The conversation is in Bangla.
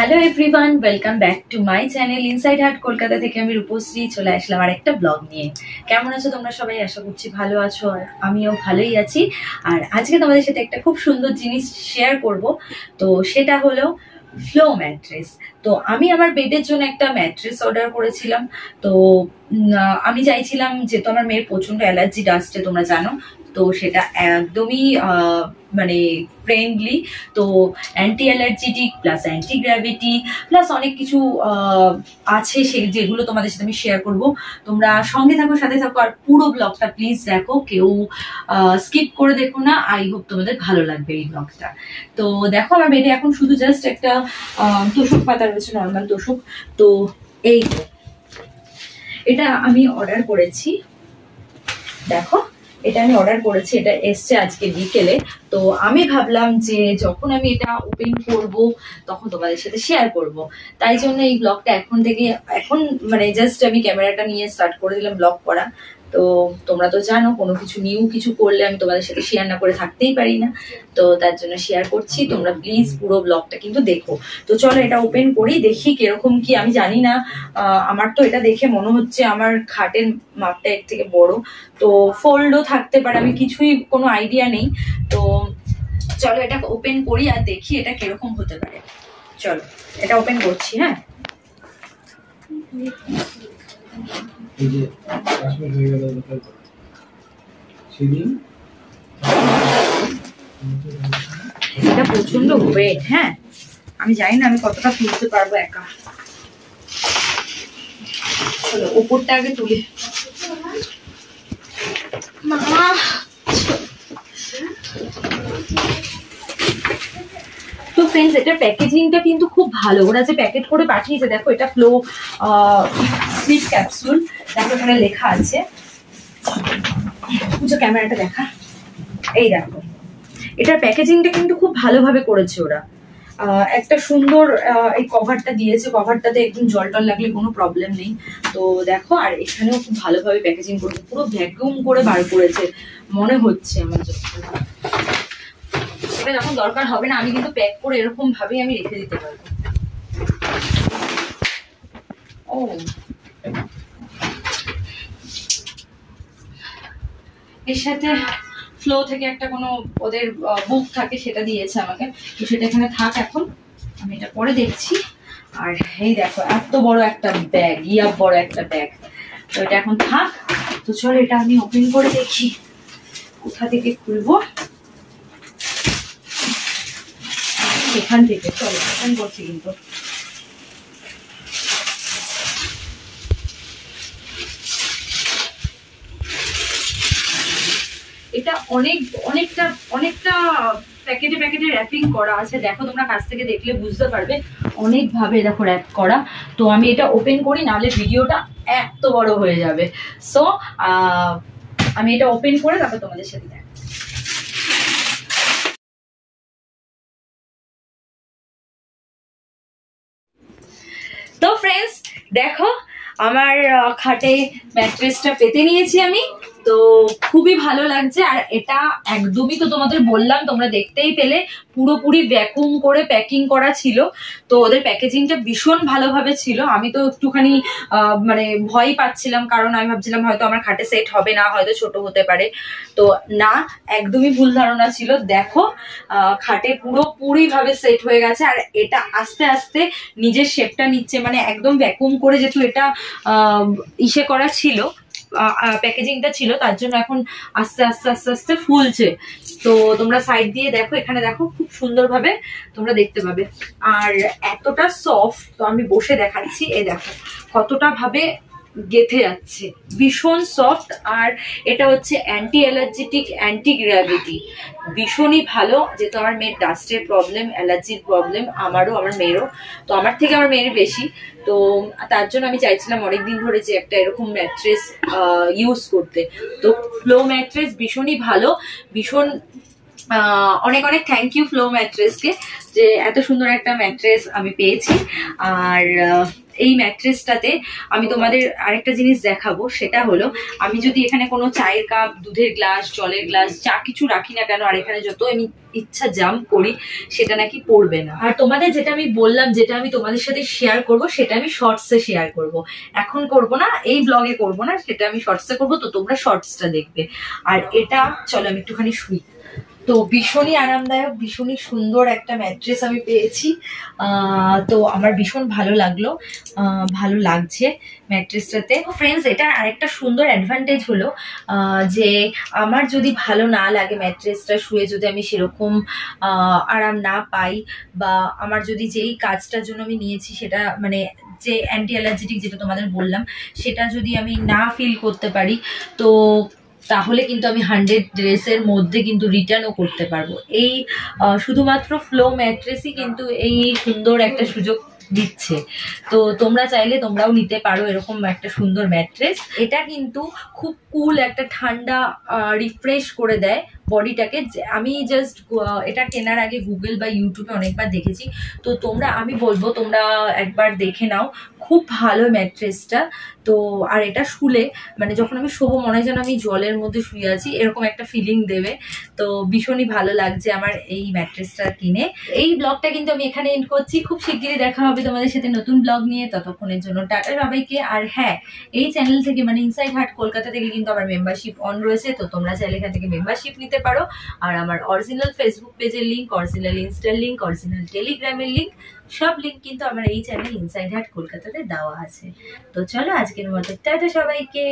Hello everyone, welcome back to my channel inside heart Kolkata থেকে আমি রূপশ্রী চলে আসলাম আর একটা ব্লগ নিয়ে। কেমন আছো তোমরা সবাই? আশা করছি ভালো আছো, আর আমিও ভালোই আছি। আর আজকে তোমাদের সাথে একটা খুব সুন্দর জিনিস শেয়ার করব। তো সেটা হলো ফ্লো ম্যাট্রেস। তো আমি আমার বেডের জন্য একটা ম্যাট্রেস অর্ডার করেছিলাম। তো আমি চাইছিলাম, যেহেতু আমার মেয়ের প্রচন্ড অ্যালার্জি ডাস্টে, তোমরা জানো, তো সেটা একদমই মানে ফ্রেন্ডলি, তো anti অ্যালার্জেটিক plus anti gravity plus অনেক কিছু আছে যেগুলো তোমাদের সাথে আমি শেয়ার করব। তোমরা সঙ্গে থাকো, সাথে থাকো, আর পুরো ব্লগটা প্লিজ দেখো, কেউ স্কিপ করে দেখো না। আই হোপ তোমাদের ভালো লাগবে এই ব্লগটা। তো দেখো, আমার বেডে এখন শুধু জাস্ট একটা তোষক পাতা রয়েছে, নর্মাল তোষক। তো এই এটা আমি অর্ডার করেছি, দেখো এটা আমি অর্ডার করেছি, এটা এসছে আজকে বিকেলে। তো আমি ভাবলাম যে যখন আমি এটা ওপেন করব তখন তোমাদের সাথে শেয়ার করব, তাই জন্য এই ব্লগটা এখন মানে জাস্ট আমি ক্যামেরাটা নিয়ে স্টার্ট করে দিলাম ব্লগ করা। তো তোমরা তো জানো, কোনো কিছু নিউ কিছু করলে আমি তোমাদের সাথে শেয়ার না করে থাকতেই পারি না, তো তার জন্য শেয়ার করছি। তোমরা প্লিজ পুরো ব্লগটা কিন্তু দেখো। তো চলো এটা ওপেন করি, দেখি কিরকম কি। আমি জানি না, আমার তো এটা দেখে মনে হচ্ছে আমার খাটের মাপটা এর থেকে বড়, তো ফোল্ডও থাকতে পারে, আমি কিছুই কোনো আইডিয়া নেই। তো চলো এটা ওপেন করি আর দেখি এটা কিরকম হতে পারে। চলো এটা ওপেন করছি। হ্যাঁ, এটা প্রচন্ড ওয়েট। হ্যাঁ, আমি জানি না আমি কতটা তুলতে পারবো একা। চলো ওপরটা আগে তুলি। তো ফ্রেন্ডস, এটার প্যাকেজিংটা কিন্তু খুব ভালো। ওরা যে প্যাকেট করে পাঠিয়েছে, দেখো এটা ফ্লো স্লিপ ক্যাপসুল, দেখো এখানে লেখা আছে। পুজো ক্যামেরাটা দেখা, এই দেখো এটার প্যাকেজিংটা কিন্তু খুব ভালোভাবে করেছে ওরা। একটা সুন্দর এই কভারটা দিয়েছে, কভারটাতে একদম জল টল লাগলে কোনো প্রবলেম নেই। তো দেখো, আর এখানেও খুব ভালোভাবে প্যাকেজিং করেছে, পুরো ভ্যাকুয়াম করে বার করেছে মনে হচ্ছে আমার যখন। এটা যখন দরকার হবে না, আমি কিন্তু প্যাক করে এরকম ভাবেই আমি রেখে দিতে পারবো। ও এর সাথে ফ্লো থেকে একটা কোনো ওদের বুক থাকে, সেটা দিয়েছে আমাকে। তো সেটা এখানে থাক, এখন আমি এটা পরে দেখছি। আর এই দেখো এত বড় একটা ব্যাগ, বড় একটা ব্যাগ। তো এটা এখন থাক। তো চলো এটা আমি ওপেন করে দেখি কোথা থেকে খুলবো। এখান থেকে চলো ওপেন করছি। কিন্তু এটা অনেকটা প্যাকেটে র্যাপিং করা আছে। দেখো তোমরা কাছ থেকে দেখলে বুঝতে পারবে, অনেক ভাবে দেখো র্যাপ করা। তো আমি এটা ওপেন করি, নাহলে ভিডিওটা এত বড় হয়ে যাবে। সো আমি এটা ওপেন করে তারপর তোমাদের সাথে দেখ। তো ফ্রেন্ডস দেখো, আমার খাটে ম্যাট্রেসটা পেতে নিয়েছি আমি। তো খুবই ভালো লাগছে। আর এটা একদমই, তো তোমাদের বললাম, তোমরা দেখতেই পেলে পুরোপুরি ভ্যাকুম করে প্যাকিং করা ছিল। তো ওদের প্যাকেজিংটা ভীষণ ভালোভাবে ছিল। আমি তো একটুখানি মানে ভয় পাচ্ছিলাম, কারণ আমি ভাবছিলাম হয়তো আমার খাটে সেট হবে না, হয়তো ছোট হতে পারে। তো না, একদমই ভুল ধারণা ছিল। দেখো খাটে পুরোপুরি ভাবে সেট হয়ে গেছে। আর এটা আস্তে আস্তে নিজের শেপটা নিচ্ছে, মানে একদম ভ্যাকুম করে, যেহেতু এটা ইসে করা ছিল, প্যাকেজিংটা ছিল, তার জন্য এখন আস্তে আস্তে আস্তে আস্তে ফুলছে। তো তোমরা সাইড দিয়ে দেখো, এখানে দেখো খুব সুন্দরভাবে তোমরা দেখতে পাবে। আর এতটা সফট, তো আমি বসে দেখাচ্ছি, এই দেখো কতটা ভাবে গেঁথে যাচ্ছে, ভীষণ সফট। আর এটা হচ্ছে অ্যান্টি অ্যালার্জেটিক, অ্যান্টি গ্র্যাভিটি, ভীষণই ভালো। যেহেতু আমার মেয়ের ডাস্টের প্রবলেম, অ্যালার্জির প্রবলেম, আমারও, আমার মেয়েরও, তো আমার থেকে আমার মেয়ের বেশি। তো তার জন্য আমি চাইছিলাম অনেকদিন ধরে যে একটা এরকম ম্যাট্রেস ইউজ করতে। তো ফ্লো ম্যাট্রেস ভীষণই ভালো, ভীষণ অনেক অনেক থ্যাংক ইউ ফ্লো ম্যাট্রেসকে, যে এত সুন্দর একটা ম্যাট্রেস আমি পেয়েছি। আর এই ম্যাট্রেসটাতে আমি তোমাদের আরেকটা জিনিস দেখাবো, সেটা হলো আমি যদি এখানে কোনো চায়ের কাপ, দুধের গ্লাস, জলের গ্লাস, যা কিছু রাখি না কেন, আর এখানে যত আমি ইচ্ছা জাম্প করি, সেটা নাকি পড়বে না। আর তোমাদের যেটা আমি বললাম, যেটা আমি তোমাদের সাথে শেয়ার করব, সেটা আমি শর্টসে শেয়ার করব, এখন করব না, এই ব্লগে করব না, সেটা আমি শর্টসে করব, তো তোমরা শর্টসটা দেখবে। আর এটা চলো আমি একটুখানি শুই। তো ভীষণই আরামদায়ক, ভীষণই সুন্দর একটা ম্যাট্রেস আমি পেয়েছি। তো আমার ভীষণ ভালো লাগলো, ভালো লাগছে ম্যাট্রেসটাতে। ফ্রেন্ডস, এটা আরেকটা সুন্দর অ্যাডভান্টেজ হলো যে আমার যদি ভালো না লাগে ম্যাট্রেসটা শুয়ে, যদি আমি সেরকম আরাম না পাই, বা আমার যদি যেই কাজটার জন্য আমি নিয়েছি সেটা মানে যে অ্যান্টি অ্যালার্জেটিক যেটা তোমাদের বললাম, সেটা যদি আমি না ফিল করতে পারি, তো তাহলে কিন্তু আমি 100 ড্রেসের মধ্যে কিন্তু রিটার্নও করতে পারবো। এই শুধুমাত্র ফ্লো ম্যাট্রেসই কিন্তু এই সুন্দর একটা সুযোগ দিচ্ছে। তো তোমরা চাইলে তোমরাও নিতে পারো এরকম একটা সুন্দর ম্যাট্রেস। এটা কিন্তু খুব কুল, একটা ঠান্ডা রিফ্রেশ করে দেয় বডিটাকে। আমি জাস্ট এটা কেনার আগে গুগল বা ইউটিউবে অনেকবার দেখেছি, তো আমি বলবো তোমরা একবার দেখে নাও, খুব ভালো ম্যাট্রেসটা। তো আর এটা শুলে মানে যখন আমি শোবো, মনে হয় যেন আমি জলের মধ্যে শুয়ে আছি, এরকম একটা ফিলিং দেবে। তো ভীষণই ভালো লাগছে আমার এই ম্যাট্রেসটা কিনে। এই ব্লগটা কিন্তু আমি এখানে এন্ড করছি, খুব শিগগিরই দেখা হবে তোমাদের সাথে নতুন ব্লগ নিয়ে। ততক্ষণের জন্য টাটা সবাইকে। আর হ্যাঁ, এই চ্যানেল থেকে মানে ইনসাইড হার্ট কলকাতা থেকে কিন্তু আমার মেম্বারশিপ অন রয়েছে, তো তোমরা চাইলে এখান থেকে মেম্বারশিপ নিতে পারো। আর আমার অরিজিনাল ফেসবুক পেজের লিঙ্ক, অরিজিনাল ইনস্টার লিঙ্ক, অরিজিনাল টেলিগ্রামের লিঙ্ক, সব লিঙ্ক কিন্তু আমার এই চ্যানেল ইনসাইড হার্ট কলকাতাতে দেওয়া আছে। তো চলো আজকের মতো টাটা সবাইকে।